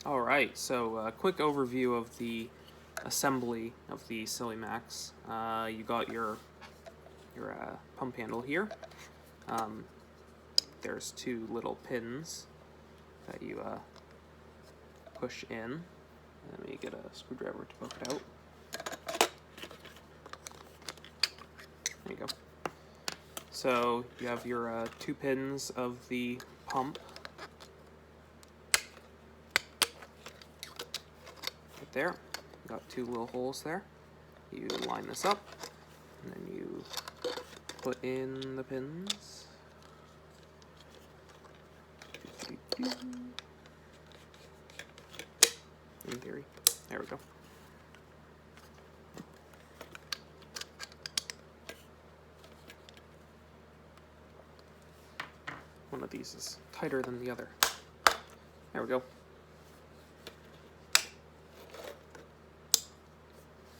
Alright, so a quick overview of the assembly of the SillyMaxx. You got your pump handle here. There's two little pins that you push in. Let me get a screwdriver to poke it out. There you go. So you have your two pins of the pump right there. Got two little holes there. You line this up, and then you put in the pins. In theory. There we go. One of these is tighter than the other. There we go.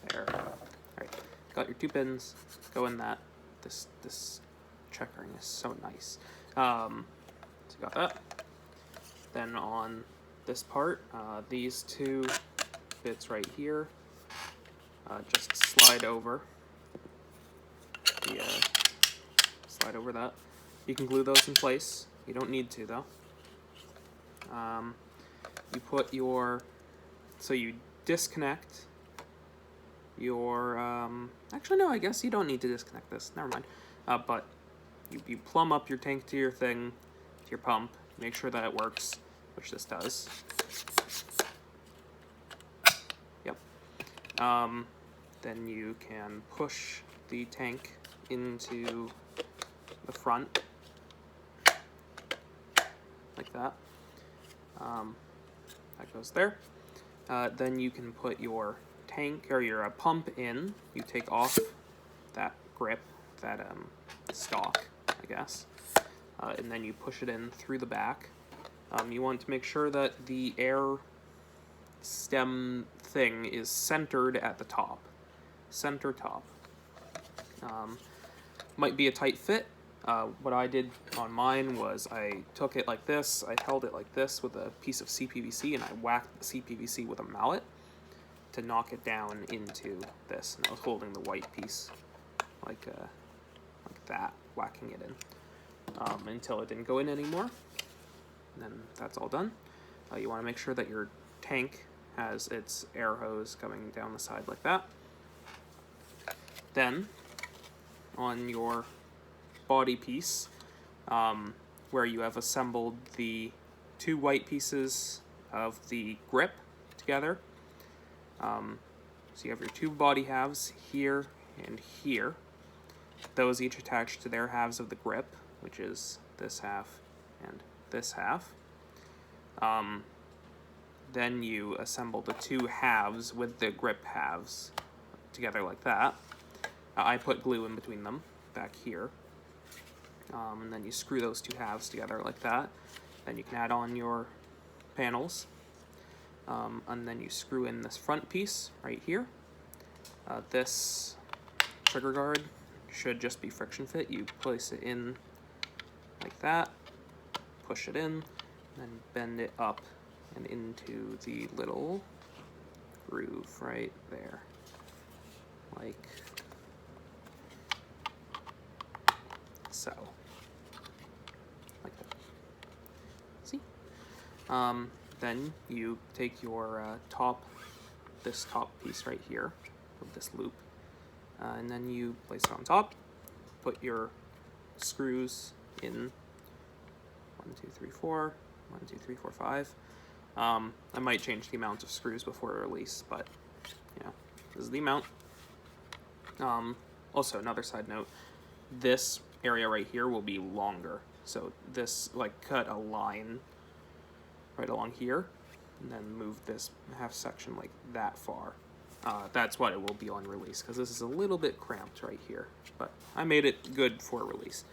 There. Alright. Got your two pins. Go in that. This checkering is so nice. So you got that. Then on this part, these two bits right here, just slide over. Slide over that. You can glue those in place. You don't need to though. You put your, so you disconnect your, actually no, I guess you don't need to disconnect this, never mind. But you plumb up your tank to your thing, to your pump, make sure that it works, which this does. Yep. Then you can push the tank into the front, like that. That goes there. Then you can put your tank, or your pump in. You take off that grip, that stock, I guess. And then you push it in through the back. You want to make sure that the air stem thing is centered at the top. Center top. Might be a tight fit. What I did on mine was I took it like this, I held it like this with a piece of CPVC, and I whacked the CPVC with a mallet to knock it down into this. And I was holding the white piece like that, whacking it in until it didn't go in anymore. And then that's all done. You want to make sure that your tank has its air hose coming down the side like that. Then on your body piece, where you have assembled the two white pieces of the grip together. So you have your two body halves here and here. Those each attached to their halves of the grip, which is this half and this half. Then you assemble the two halves with the grip halves together like that. I put glue in between them back here. And then you screw those two halves together like that. Then you can add on your panels. And then you screw in this front piece right here. This trigger guard should just be friction fit. You place it in like that, push it in, and then bend it up and into the little groove right there. Like so. Like that. See? Then you take your this top piece right here, of this loop, and then you place it on top, put your screws in 1, 2, 3, 4, 1, 2, 3, 4, 5. I might change the amount of screws before release, but yeah, this is the amount. Also, another side note, this area right here will be longer. So this, like, cut a line right along here, and then move this half section like that far. That's what it will be on release, because this is a little bit cramped right here, but I made it good for release.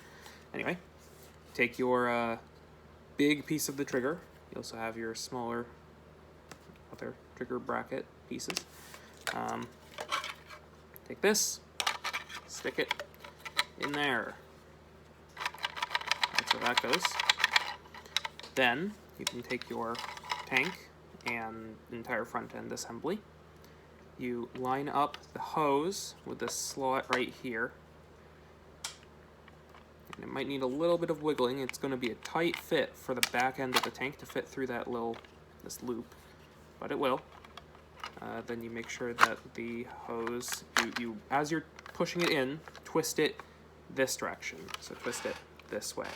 Anyway, take your big piece of the trigger. You also have your smaller other trigger bracket pieces. Take this, stick it in there. That's where that goes. Then you can take your tank and on the entire front end assembly. You line up the hose with this slot right here. And it might need a little bit of wiggling. It's going to be a tight fit for the back end of the tank to fit through that this loop, but it will. Then you make sure that the hose, as you're pushing it in, twist it this direction. So twist it this way,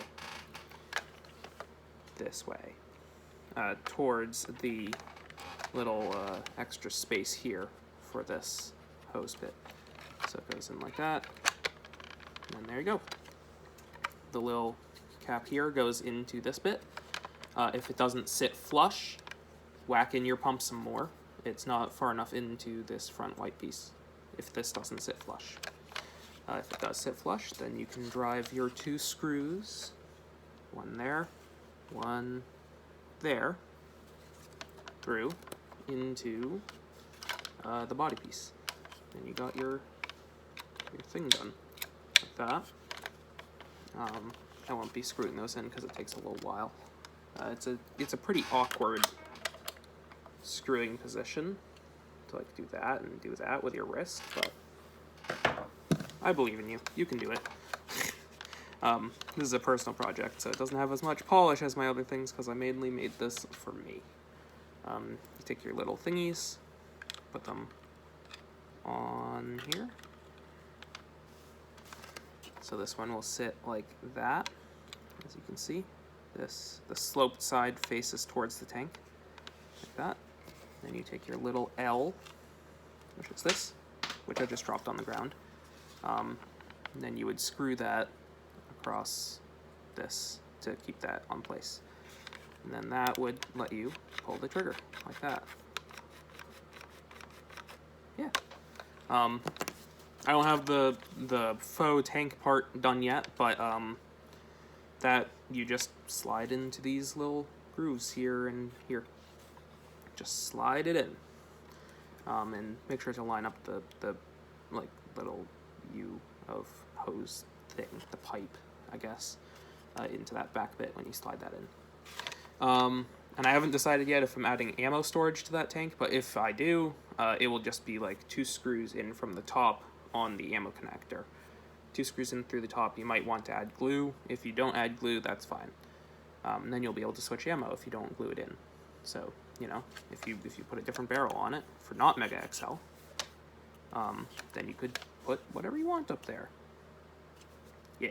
towards the little extra space here for this hose bit. So it goes in like that, and then there you go. The little cap here goes into this bit. If it doesn't sit flush, whack in your pump some more. It's not far enough into this front white piece if this doesn't sit flush. If it does sit flush, then you can drive your 2 screws, one there, one there, through into the body piece. And you got your thing done like that. I won't be screwing those in because it takes a little while. It's a pretty awkward screwing position to like do that and do that with your wrist, but I believe in you. You can do it. This is a personal project, so it doesn't have as much polish as my other things because I mainly made this for me. You take your little thingies, put them on here. So this one will sit like that, as you can see. The sloped side faces towards the tank, like that. Then you take your little L, which is this, which I just dropped on the ground. And then you would screw that across this to keep that on place. And then that would let you pull the trigger, like that. Yeah. I don't have the faux tank part done yet, but that you just slide into these little grooves here and here. Just slide it in, and make sure to line up the like little U of hose thing, the pipe, I guess, into that back bit when you slide that in. And I haven't decided yet if I'm adding ammo storage to that tank, but if I do, it will just be like 2 screws in from the top on the ammo connector. 2 screws in through the top. You might want to add glue. If you don't add glue, that's fine. And then you'll be able to switch ammo if you don't glue it in. So, you know, if you put a different barrel on it for not Mega XL, then you could put whatever you want up there. Yeah.